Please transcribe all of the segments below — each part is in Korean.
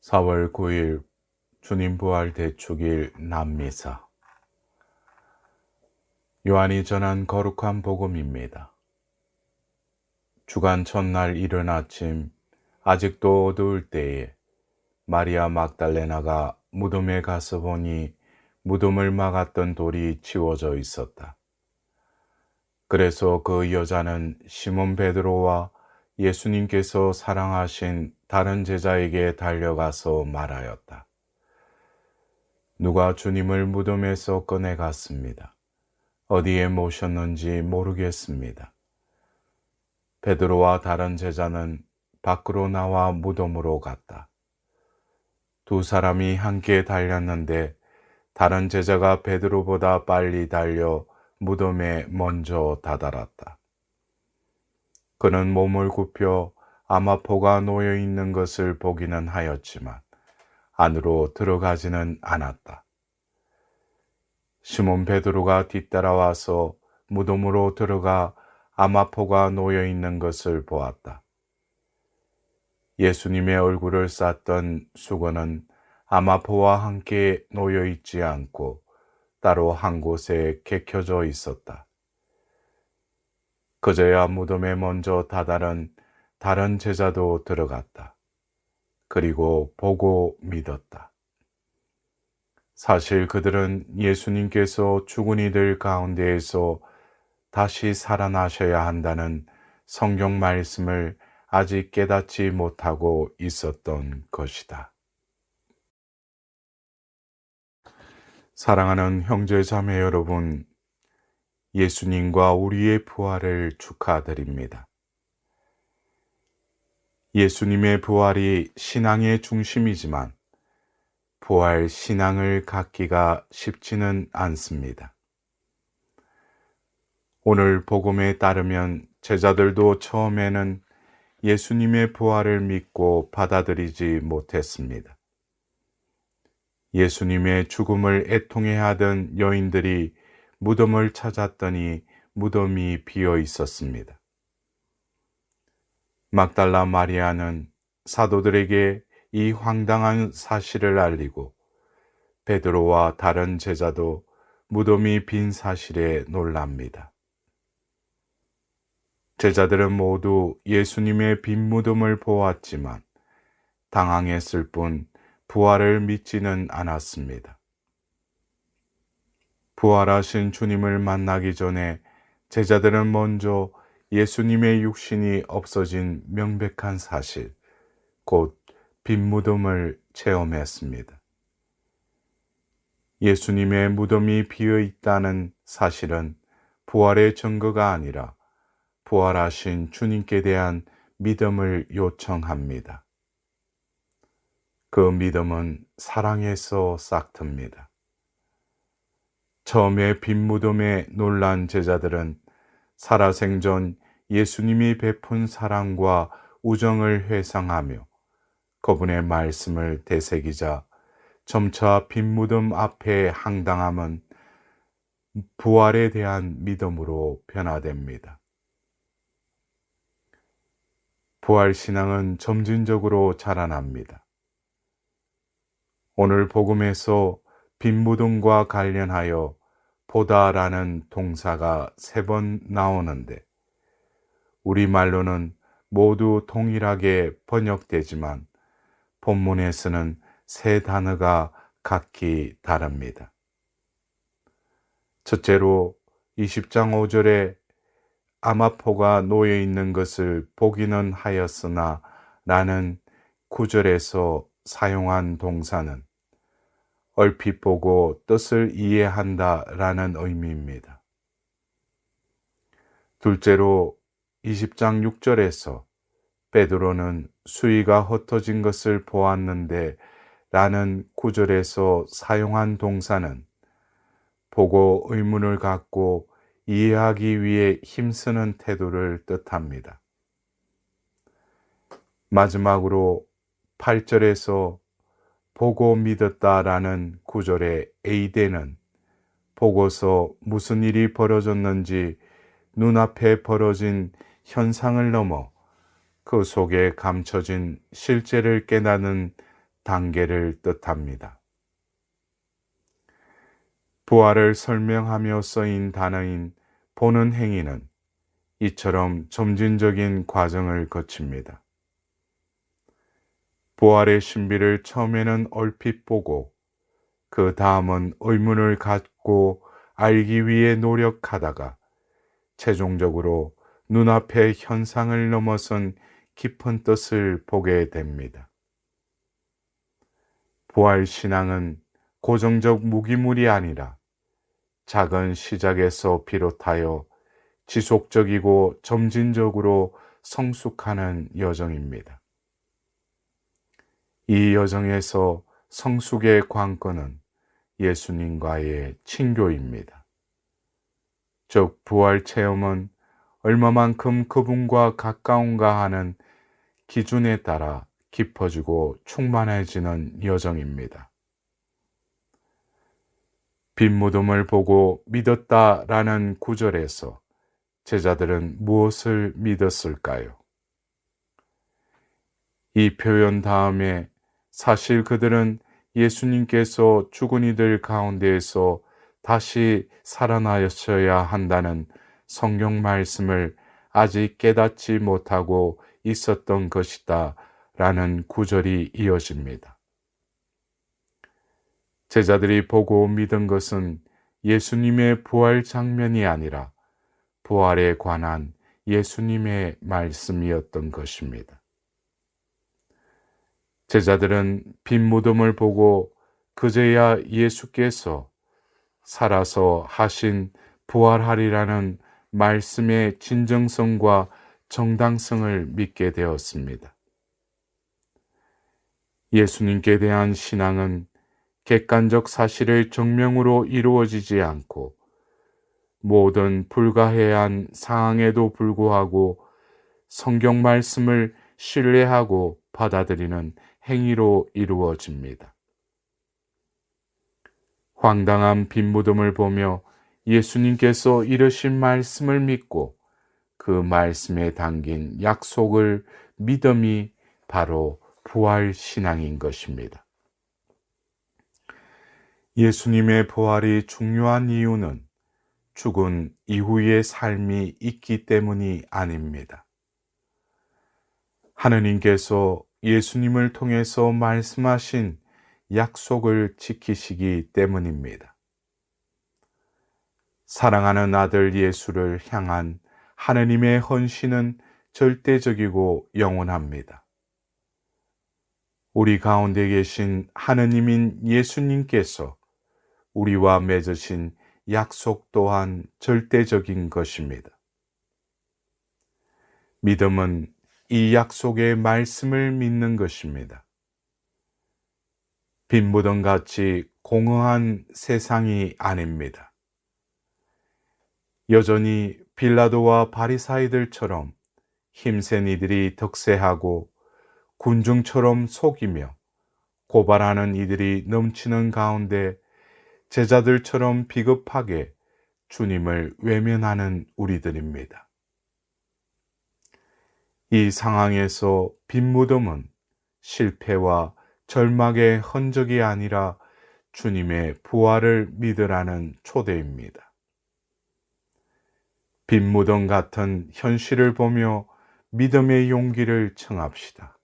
4월 9일 주님 부활 대축일 남미사. 요한이 전한 거룩한 복음입니다. 주간 첫날 이른 아침, 아직도 어두울 때에 마리아 막달레나가 무덤에 가서 보니 무덤을 막았던 돌이 치워져 있었다. 그래서 그 여자는 시몬 베드로와 예수님께서 사랑하신 다른 제자에게 달려가서 말하였다. 누가 주님을 무덤에서 꺼내갔습니다. 어디에 모셨는지 모르겠습니다. 베드로와 다른 제자는 밖으로 나와 무덤으로 갔다. 두 사람이 함께 달렸는데 다른 제자가 베드로보다 빨리 달려 무덤에 먼저 다다랐다. 그는 몸을 굽혀 아마포가 놓여 있는 것을 보기는 하였지만 안으로 들어가지는 않았다. 시몬 베드로가 뒤따라와서 무덤으로 들어가 아마포가 놓여 있는 것을 보았다. 예수님의 얼굴을 쌌던 수건은 아마포와 함께 놓여 있지 않고 따로 한 곳에 개켜져 있었다. 그제야 무덤에 먼저 다다른 다른 제자도 들어갔다. 그리고 보고 믿었다. 사실 그들은 예수님께서 죽은 이들 가운데에서 다시 살아나셔야 한다는 성경 말씀을 아직 깨닫지 못하고 있었던 것이다. 사랑하는 형제 자매 여러분, 예수님과 우리의 부활을 축하드립니다. 예수님의 부활이 신앙의 중심이지만 부활 신앙을 갖기가 쉽지는 않습니다. 오늘 복음에 따르면 제자들도 처음에는 예수님의 부활을 믿고 받아들이지 못했습니다. 예수님의 죽음을 애통해하던 여인들이 무덤을 찾았더니 무덤이 비어 있었습니다. 막달라 마리아는 사도들에게 이 황당한 사실을 알리고 베드로와 다른 제자도 무덤이 빈 사실에 놀랍니다. 제자들은 모두 예수님의 빈 무덤을 보았지만 당황했을 뿐 부활을 믿지는 않았습니다. 부활하신 주님을 만나기 전에 제자들은 먼저 예수님의 육신이 없어진 명백한 사실, 곧 빈 무덤을 체험했습니다. 예수님의 무덤이 비어 있다는 사실은 부활의 증거가 아니라 부활하신 주님께 대한 믿음을 요청합니다. 그 믿음은 사랑에서 싹틉니다. 처음에 빈 무덤에 놀란 제자들은 살아생전 예수님이 베푼 사랑과 우정을 회상하며 그분의 말씀을 되새기자 점차 빈 무덤 앞의 황당함은 부활에 대한 믿음으로 변화됩니다. 부활 신앙은 점진적으로 자라납니다. 오늘 복음에서 빈 무덤과 관련하여 보다라는 동사가 3번 나오는데 우리말로는 모두 동일하게 번역되지만 본문에서는 3 단어가 각기 다릅니다. 첫째로 20장 5절에 아마포가 놓여 있는 것을 보기는 하였으나 라는 9절에서 사용한 동사는 얼핏 보고 뜻을 이해한다 라는 의미입니다. 둘째로 20장 6절에서 베드로는 수의가 흩어진 것을 보았는데 라는 9절에서 사용한 동사는 보고 의문을 갖고 이해하기 위해 힘쓰는 태도를 뜻합니다. 마지막으로 8절에서 보고 믿었다라는 9절의 에이데는 보고서 무슨 일이 벌어졌는지 눈앞에 벌어진 현상을 넘어 그 속에 감춰진 실제를 깨닫는 단계를 뜻합니다. 부활을 설명하며 쓰인 단어인 보는 행위는 이처럼 점진적인 과정을 거칩니다. 부활의 신비를 처음에는 얼핏 보고 그 다음은 의문을 갖고 알기 위해 노력하다가 최종적으로 눈앞의 현상을 넘어선 깊은 뜻을 보게 됩니다. 부활 신앙은 고정적 무기물이 아니라 작은 시작에서 비롯하여 지속적이고 점진적으로 성숙하는 여정입니다. 이 여정에서 성숙의 관건은 예수님과의 친교입니다. 즉, 부활 체험은 얼마만큼 그분과 가까운가 하는 기준에 따라 깊어지고 충만해지는 여정입니다. 빈 무덤을 보고 믿었다라는 구절에서 제자들은 무엇을 믿었을까요? 이 표현 다음에 사실 그들은 예수님께서 죽은 이들 가운데에서 다시 살아나셔야 한다는 성경 말씀을 아직 깨닫지 못하고 있었던 것이다 라는 구절이 이어집니다. 제자들이 보고 믿은 것은 예수님의 부활 장면이 아니라 부활에 관한 예수님의 말씀이었던 것입니다. 제자들은 빈 무덤을 보고 그제야 예수께서 살아서 하신 부활하리라는 말씀의 진정성과 정당성을 믿게 되었습니다. 예수님께 대한 신앙은 객관적 사실의 증명으로 이루어지지 않고 모든 불가해한 상황에도 불구하고 성경 말씀을 신뢰하고 받아들이는 행위로 이루어집니다. 황당한 빈 무덤을 보며 예수님께서 이르신 말씀을 믿고 그 말씀에 담긴 약속을 믿음이 바로 부활 신앙인 것입니다. 예수님의 부활이 중요한 이유는 죽은 이후의 삶이 있기 때문이 아닙니다. 하느님께서 예수님을 통해서 말씀하신 약속을 지키시기 때문입니다. 사랑하는 아들 예수를 향한 하느님의 헌신은 절대적이고 영원합니다. 우리 가운데 계신 하느님인 예수님께서 우리와 맺으신 약속 또한 절대적인 것입니다. 믿음은 이 약속의 말씀을 믿는 것입니다. 빈 무덤같이 공허한 세상이 아닙니다. 여전히 빌라도와 바리사이들처럼 힘센 이들이 득세하고 군중처럼 속이며 고발하는 이들이 넘치는 가운데 제자들처럼 비겁하게 주님을 외면하는 우리들입니다. 이 상황에서 빈 무덤은 실패와 절망의 흔적이 아니라 주님의 부활을 믿으라는 초대입니다. 빈 무덤 같은 현실을 보며 믿음의 용기를 청합시다.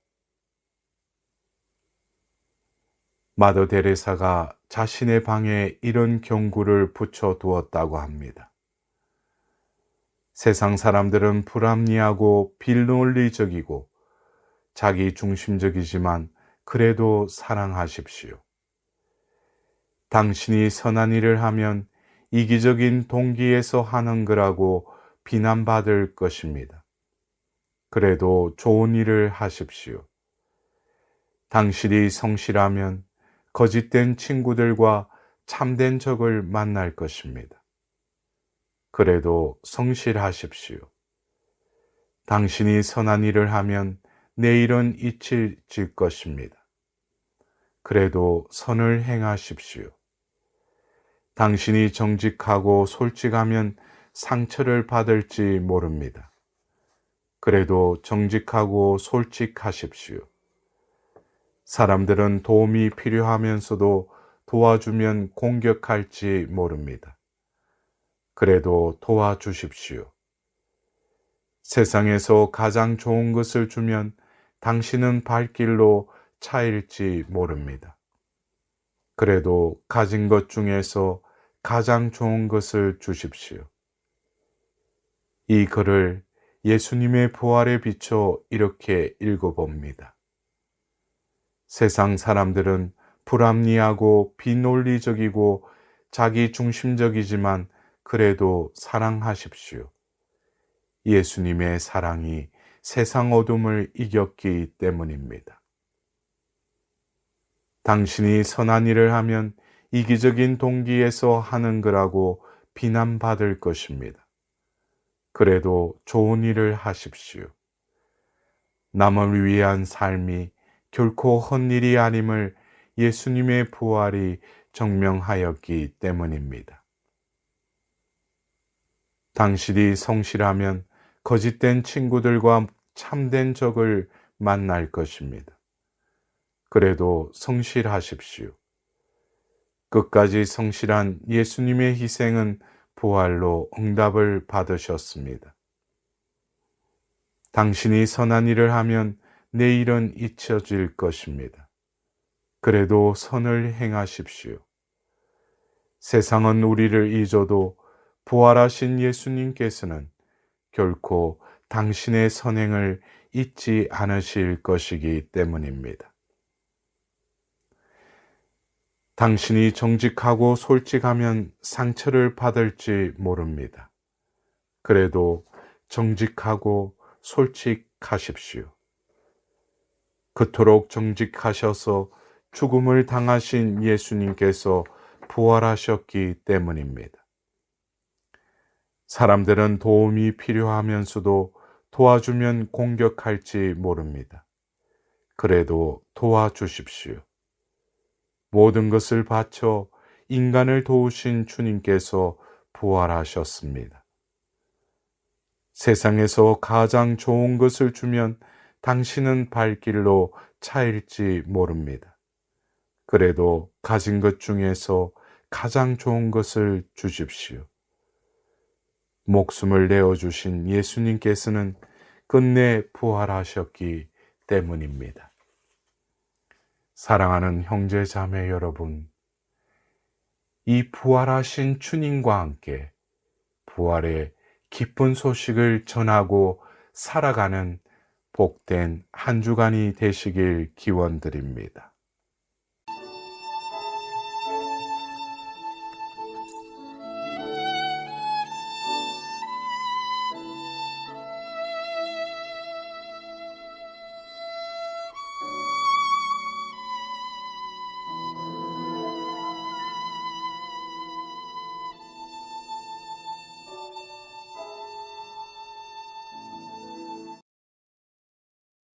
마더 데레사가 자신의 방에 이런 경구를 붙여 두었다고 합니다. 세상 사람들은 불합리하고 비논리적이고 자기 중심적이지만 그래도 사랑하십시오. 당신이 선한 일을 하면 이기적인 동기에서 하는 거라고 비난받을 것입니다. 그래도 좋은 일을 하십시오. 당신이 성실하면 거짓된 친구들과 참된 적을 만날 것입니다. 그래도 성실하십시오. 당신이 선한 일을 하면 내일은 잊힐 것입니다. 그래도 선을 행하십시오. 당신이 정직하고 솔직하면 상처를 받을지 모릅니다. 그래도 정직하고 솔직하십시오. 사람들은 도움이 필요하면서도 도와주면 공격할지 모릅니다. 그래도 도와주십시오. 세상에서 가장 좋은 것을 주면 당신은 발길로 차일지 모릅니다. 그래도 가진 것 중에서 가장 좋은 것을 주십시오. 이 글을 예수님의 부활에 비춰 이렇게 읽어봅니다. 세상 사람들은 불합리하고 비논리적이고 자기 중심적이지만 그래도 사랑하십시오. 예수님의 사랑이 세상 어둠을 이겼기 때문입니다. 당신이 선한 일을 하면 이기적인 동기에서 하는 거라고 비난받을 것입니다. 그래도 좋은 일을 하십시오. 남을 위한 삶이 결코 헛일이 아님을 예수님의 부활이 증명하였기 때문입니다. 당신이 성실하면 거짓된 친구들과 참된 적을 만날 것입니다. 그래도 성실하십시오. 끝까지 성실한 예수님의 희생은 부활로 응답을 받으셨습니다. 당신이 선한 일을 하면 내일은 잊혀질 것입니다. 그래도 선을 행하십시오. 세상은 우리를 잊어도 부활하신 예수님께서는 결코 당신의 선행을 잊지 않으실 것이기 때문입니다. 당신이 정직하고 솔직하면 상처를 받을지 모릅니다. 그래도 정직하고 솔직하십시오. 그토록 정직하셔서 죽음을 당하신 예수님께서 부활하셨기 때문입니다. 사람들은 도움이 필요하면서도 도와주면 공격할지 모릅니다. 그래도 도와주십시오. 모든 것을 바쳐 인간을 도우신 주님께서 부활하셨습니다. 세상에서 가장 좋은 것을 주면 당신은 발길로 차일지 모릅니다. 그래도 가진 것 중에서 가장 좋은 것을 주십시오. 목숨을 내어주신 예수님께서는 끝내 부활하셨기 때문입니다. 사랑하는 형제 자매 여러분, 이 부활하신 주님과 함께 부활의 기쁜 소식을 전하고 살아가는 복된 한 주간이 되시길 기원드립니다.